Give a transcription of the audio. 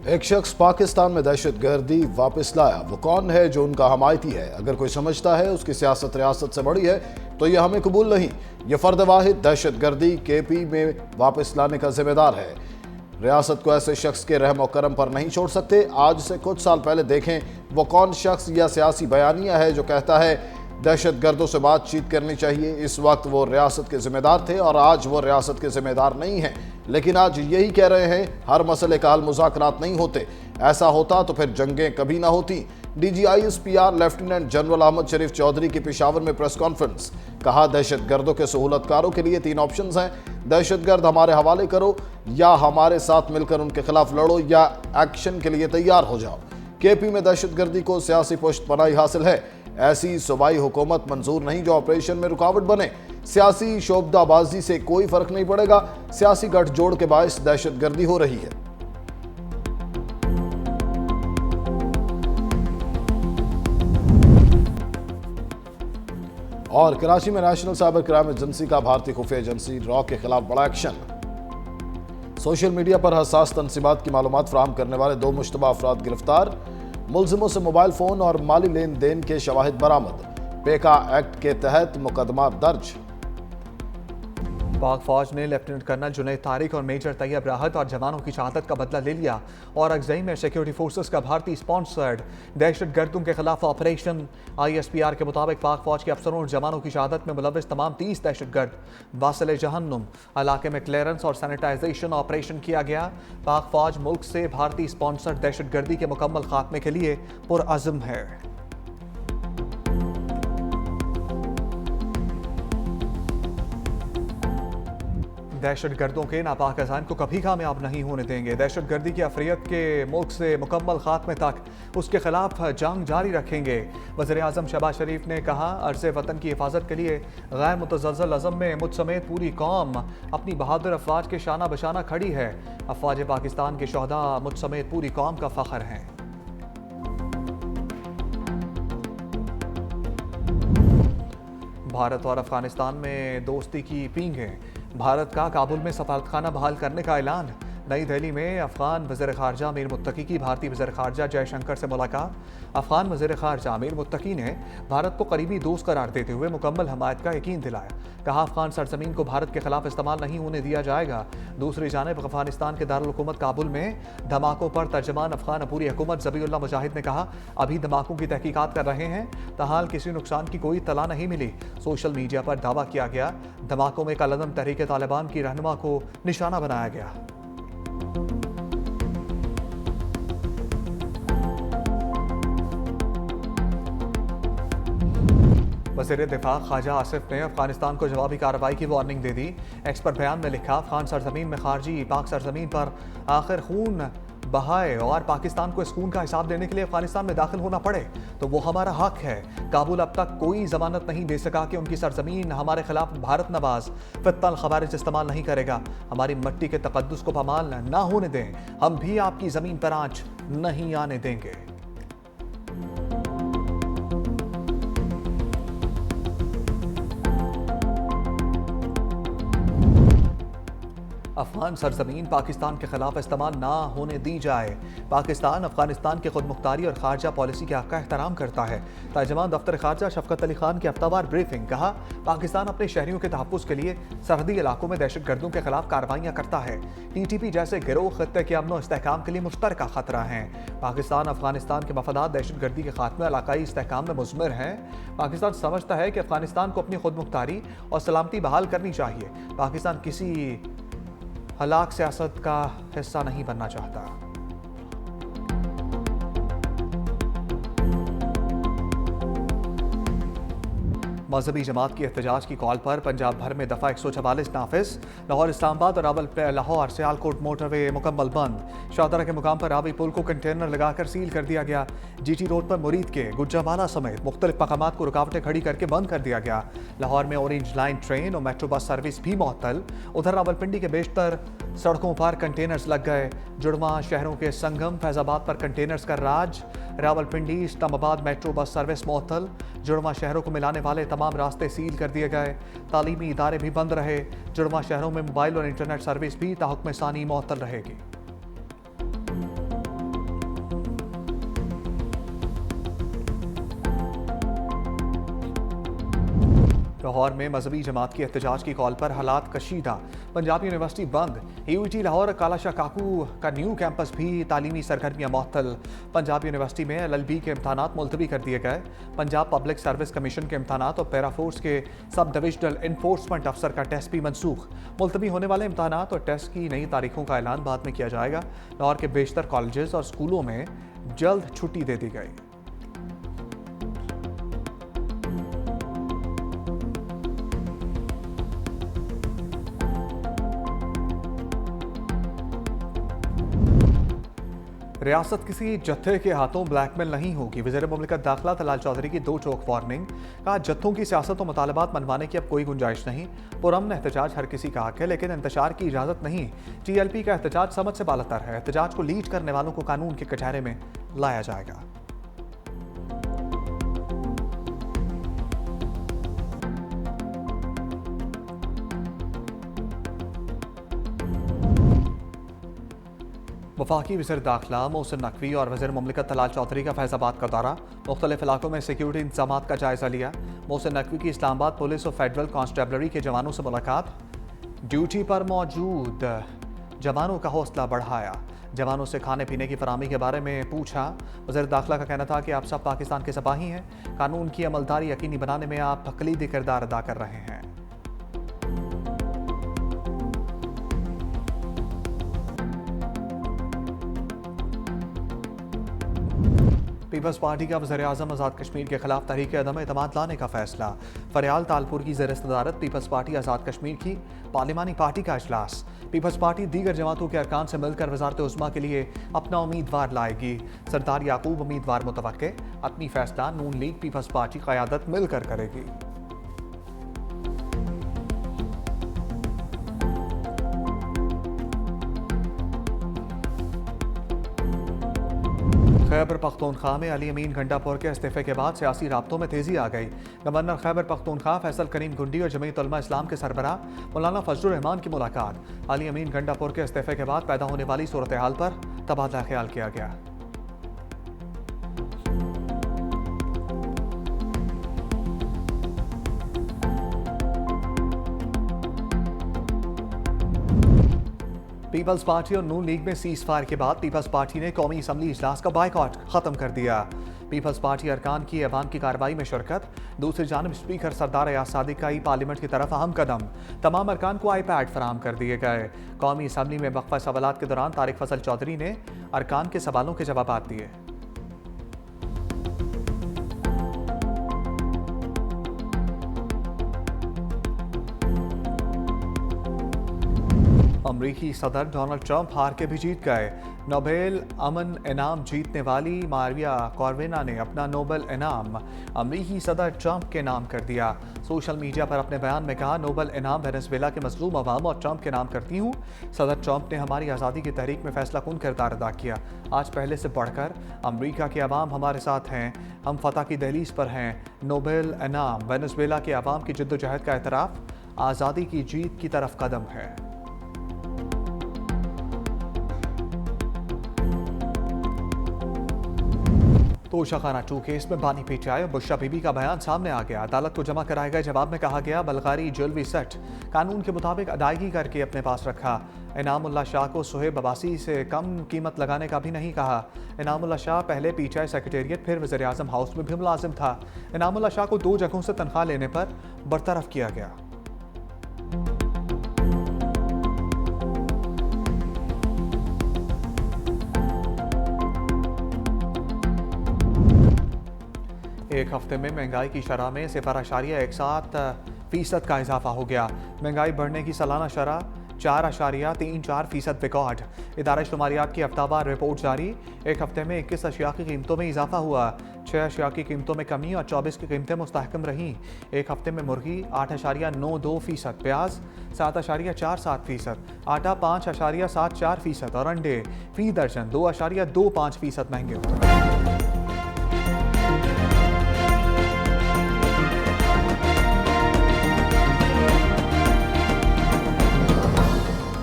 एक शख्स पाकिस्तान में दहशतगर्दी वापस लाया। वो कौन है जो उनका हमायती है? अगर कोई समझता है उसकी सियासत रियासत से बड़ी है तो यह हमें कबूल नहीं। यह फर्द वाहिद दहशतगर्दी केपी में वापस लाने का जिम्मेदार है। रियासत को ऐसे शख्स के रहम और करम पर नहीं छोड़ सकते। आज से कुछ साल पहले देखें वो कौन शख्स या सियासी बयानिया है जो कहता है दहशतगर्दों से बातचीत करनी चाहिए। इस वक्त वो रियासत के जिम्मेदार थे और आज वो रियासत के जिम्मेदार नहीं हैं, लेकिन आज यही कह रहे हैं हर मसले का हल मुज़ाकरात नहीं होते। ऐसा होता तो फिर जंगें कभी ना होती। DGISPR लेफ्टिनेंट जनरल अहमद शरीफ चौधरी की पेशावर में प्रेस कॉन्फ्रेंस। कहा दहशतगर्दों के सहूलतकारों के लिए 3 ऑप्शंस हैं। दहशतगर्द हमारे हवाले करो, या हमारे साथ मिलकर उनके खिलाफ लड़ो, या एक्शन के लिए तैयार हो जाओ। केपी में दहशतगर्दी को सियासी पुष्टपनाही हासिल है। ऐसी सूबाई हुकूमत मंजूर नहीं जो ऑपरेशन में रुकावट बने। सियासी शोबदाबाजी से कोई फर्क नहीं पड़ेगा। सियासी गठजोड़ के बायस दहशतगर्दी हो रही है। और कराची में नेशनल साइबर क्राइम एजेंसी का भारतीय खुफिया एजेंसी रॉ के खिलाफ बड़ा एक्शन। सोशल मीडिया पर हसास तनसीबात की मालूमात फराहम करने वाले 2 मुश्तबा अफराद गिरफ्तार। मुलजिमों से मोबाइल फोन और माली लेन देन के शवाहिद बरामद। पेका एक्ट के तहत मुकदमा दर्ज। पाक फौज ने लेफ्टिनेंट कर्नल जुनैद तारिक और मेजर तैयब राहत और जवानों की शहादत का बदला ले लिया। और अगजई में सिक्योरिटी फोर्सेस का भारतीय स्पॉन्सर्ड दहशतगर्दों के खिलाफ ऑपरेशन। ISPR के मुताबिक पाक फौज के अफसरों और जवानों की शहादत में मुलविस तमाम 30 दहशतगर्द वासिल जहन्नुम इलाके में क्लियरेंस और सैनिटाइजेशन ऑपरेशन किया गया। पाक फौज मुल्क से भारतीय स्पॉन्सर्ड दहशतगर्दी के मुकम्मल खात्मे के लिए पुरअज़्म है। दहशतगर्दों के नापाक अज़ाइम को कभी कामयाब नहीं होने देंगे। दहशतगर्दी की अफरियत के मुल्क से मुकम्मल खात्मे तक उसके खिलाफ जंग जारी रखेंगे। वज़ीर-ए-आज़म शहबाज शरीफ ने कहा अर्ज़ वतन की हिफाजत के लिए गैर मुतज़ल्ज़ल अज़म में मुझ समेत पूरी कौम अपनी बहादुर अफवाज के शाना बशाना खड़ी है। अफवाज पाकिस्तान के शोहदा मुझ समेत पूरी कौम का फ़ख्र हैं। भारत और अफगानिस्तान में दोस्ती की पींगें। भारत का काबुल में सफारतखाना बहाल करने का ऐलान। नई दिल्ली में अफगान वज़ीर ख़ारजा अमीर मुत्तकी की भारतीय वज़ीर ख़ारजा जयशंकर से मुलाकात। अफगान वज़ीर ख़ारजा अमीर मुत्तकी ने भारत को करीबी दोस्त करार देते हुए मुकम्मल हमायत का यकीन दिलाया। कहा अफगान सरजमीन को भारत के खिलाफ इस्तेमाल नहीं होने दिया जाएगा। दूसरी जानिब अफगानिस्तान के दारुल हुकूमत काबुल में धमाकों पर तर्जमान अफगान अबूरी हुकूमत ज़बीउल्लाह मुजाहिद ने कहा अभी धमाकों की तहकीकात कर रहे हैं, ताहाल किसी नुकसान की कोई तला नहीं मिली। सोशल मीडिया पर दावा किया गया धमाकों में कलअदम तहरीक तालिबान की रहनुमा को निशाना बनाया गया। वज़ीर दिफा ख्वाजा आसिफ ने अफगानिस्तान को जवाबी कार्रवाई की वार्निंग दे दी। एक्स पर बयान में लिखा अफगान सरजमीन में खारजी पाक सरजमीन पर आखिर खून बहाए और पाकिस्तान को इस खून का हिसाब देने के लिए अफगानिस्तान में दाखिल होना पड़े तो वो हमारा हक है। काबुल अब तक कोई जमानत नहीं दे सका कि उनकी सरजमीन हमारे खिलाफ भारत नवाज फित्तल खवारिज इस्तेमाल नहीं करेगा। हमारी मिट्टी के तकद्दुस को पामाल ना होने दें। हम भी आपकी जमीन पर आंच नहीं आने देंगे। अफगान सरजमीन पाकिस्तान के खिलाफ इस्तेमाल ना होने दी जाए। पाकिस्तान अफगानिस्तान की खुद मुख्तारी और खारजा पॉलिसी के हक का एहतराम करता है। तर्जमान दफ्तर खारजा शफकत अली खान की हफ्तावार ब्रीफिंग। कहा पाकिस्तान अपने शहरियों के तहफ़्फ़ुज़ के लिए सरहदी इलाकों में दहशतगर्दों के खिलाफ कार्रवाइयाँ करता है। TTP जैसे गिरोह खत्ते के अमन और इस्तेहकाम के लिए मुश्तरका खतरा हैं। पाकिस्तान अफगानिस्तान के मफादात दहशतगर्दी के खात्मे इलाकाई इस्तेहकाम में मुज़मिर हैं। पाकिस्तान समझता है कि अफगानिस्तान को अपनी खुद मुख्तारी और सलामती बहाल करनी चाहिए। पाकिस्तान किसी हलाक सियासत का हिस्सा नहीं बनना चाहता। मजहबी जमात की एहतजाज की कॉल पर पंजाब भर में दफ़ा 144 नाफिज। लाहौर इस्लामाबाद और लाहौर सियालकोट मोटरवे मुकम्मल बंद। शाहदरा के मुकाम पर रावी पुल को कंटेनर लगाकर सील कर दिया गया। GT रोड पर मुरीद के गुज्जामाला समेत मुख्तलिफ मकामात को रुकावटें खड़ी करके बंद कर दिया गया। लाहौर में ऑरेंज लाइन ट्रेन और मेट्रो बस सर्विस भी मुअत्तल। उधर रावलपिंडी के बेशतर सड़कों पर कंटेनर्स लग गए। जुड़वा शहरों के संगम फैजाबाद पर कंटेनर्स का राज। Rawalpindi Islamabad metro bus service मुअत्तल। जुड़वा शहरों को मिलाने वाले तमाम रास्ते सील कर दिए गए। तालीमी इदारे भी बंद रहे। जुड़वा शहरों में मोबाइल और इंटरनेट सर्विस भी ताहुक्म सानी मुअत्तल रहेगी। लाहौर में मजहबी जमात की एहतजाज की कॉल पर हालात कशीदा। पंजाब यूनिवर्सिटी बंद। यूईटी लाहौर कालाशाह काकू का न्यू कैंपस भी तालीमी सरगर्मियां मुअत्तल। पंजाब यूनिवर्सिटी में LLB के इम्तहानात मुलतवी कर दिए गए। पंजाब पब्लिक सर्विस कमीशन के इम्तहानात और पैराफोर्स के सब डिविजनल इन्फोर्समेंट अफसर का टेस्ट भी मनसूख। मुलतवी होने वाले इम्तहानात और टेस्ट की नई तारीखों का ऐलान बाद में किया जाएगा। लाहौर के बेशतर कॉलेजेस और स्कूलों में जल्द छुट्टी दे दी गई। रियासत किसी जत्थे के हाथों ब्लैकमेल नहीं होगी। वज़ीर मुमलिकत दाखिला तलाल चौधरी की 2 टोक वार्निंग। कहा, जत्थों की सियासत और मुतालबात मनवाने की अब कोई गुंजाइश नहीं। पुरअमन एहतजाज हर किसी का हक है, लेकिन इंतशार की इजाज़त नहीं। TLP का एहतजाज समझ से बालातर है। एहतजाज को लीड करने वालों को कानून के कटहरे में लाया जाएगा। वफाकी वज़ीर दाखिला मोहसिन नकवी और वज़ीर मुमलिकत तलाल चौधरी का फैज़ाबाद का दौरा। मुख्तलिफ इलाकों में सिक्योरिटी इंतजाम का जायज़ा लिया। मोहसिन नकवी की इस्लामाबाद पुलिस और फेडरल कांस्टेबलरी के जवानों से मुलाकात। ड्यूटी पर मौजूद जवानों का हौसला बढ़ाया। जवानों से खाने पीने की फराहमी के बारे में पूछा। वज़ीर दाखिला का कहना था कि आप सब पाकिस्तान के सिपाही हैं। कानून की अमलदारी यकीनी बनाने में आप कलीदी किरदार अदा कर रहे हैं। पीपल्स पार्टी का वज़ीर आज़म आज़ाद कश्मीर के खिलाफ तहरीक अदम एतमाद लाने का फैसला। फरियाल तालपुर की ज़ेर सदारत पीपल्स पार्टी आज़ाद कश्मीर की पार्लिमानी पार्टी का इजलास। पीपल्स पार्टी दीगर जमातों के अरकान से मिलकर वज़ारत उज़्मा के लिए अपना उम्मीदवार लाएगी। सरदार याकूब उम्मीदवार मुतवक्के। अपनी फैसला नून लीग पीपल्स पार्टी क़यादत मिलकर करेगी। खैबर पख्तूनख्वा में अली अमीन गंडापुर के इस्तीफे के बाद सियासी राब्तों में तेजी आ गई। गवर्नर खैबर पख्तूनख्वा फैसल करीम गुंडी और जमीयत उलमा इस्लाम के सरबराह मौलाना फजलुर रहमान की मुलाकात। अली अमीन गंडापुर के इस्तीफे के बाद पैदा होने वाली सूरत हाल पर तबादला ख्याल किया गया। पीपल्स पार्टी और नून लीग में सीज फायर के बाद पीपल्स पार्टी ने कौमी असम्बली इजलास का बायकॉट खत्म कर दिया। पीपल्स पार्टी अरकान की अवाम की कार्रवाई में शिरकत। दूसरी जानब स्पीकर सरदार अयाज सादिक का ही पार्लियामेंट की तरफ अहम कदम। तमाम अरकान को iPad फराहम कर दिए गए। कौमी असम्बली में वक्फा सवालात के दौरान तारिक फजल चौधरी ने अरकान के सवालों के जवाब दिए। अमरीकी सदर डोनाल्ड ट्रंप हार के भी जीत गए। नोबेल अमन इनाम जीतने वाली मारिया कॉर्वेना ने अपना नोबेल इनाम अमरीकी सदर ट्रंप के नाम कर दिया। सोशल मीडिया पर अपने बयान में कहा, नोबेल इनाम वेनेजुएला के मजलूम अवाम और ट्रंप के नाम करती हूँ। सदर ट्रंप ने हमारी आज़ादी की तहरीक में फैसला कुन किरदार अदा किया। आज पहले से बढ़कर अमरीका के अवाम हमारे साथ हैं। हम फतह की दहलीज पर हैं। नोबेल इनाम वेनेजुएला के अवाम की जद्दोजहद का एतराफ़, आज़ादी की जीत की तरफ कदम है। तोशाखाना 2 केस में बानी पीटीआई और बुशरा बीबी का बयान सामने आ गया। अदालत को जमा कराए गए जवाब में कहा गया, बल्गारी ज्वेलरी सेट कानून के मुताबिक अदायगी करके अपने पास रखा। इनामुल्लाह शाह को सुहेब अब्बासी से कम कीमत लगाने का भी नहीं कहा। इनामुल्लाह शाह पहले पीटीआई सेक्रेटेरिएट फिर वज़ीर आज़म हाउस में भी मुलाजिम था। इनामुल्लाह शाह को 2 जगहों से तनख्वाह लेने पर बरतरफ किया गया। एक हफ्ते में महंगाई की शरह में 0.17% का इजाफा हो गया। महंगाई बढ़ने की सालाना शरह 4.34% रिकॉर्ड। इदारा शुमारियात की हफ्तावार रिपोर्ट जारी। एक हफ्ते में 21 अशिया की कीमतों में इजाफा हुआ। 6 अशिया की कीमतों में कमी और 24 की कीमतें मुस्तहकम रहीं। एक हफ्ते में मुर्गी 8.92%, प्याज 7.47%, आटा 5.74% और अंडे फी दर्जन 2.25% महंगे हुए।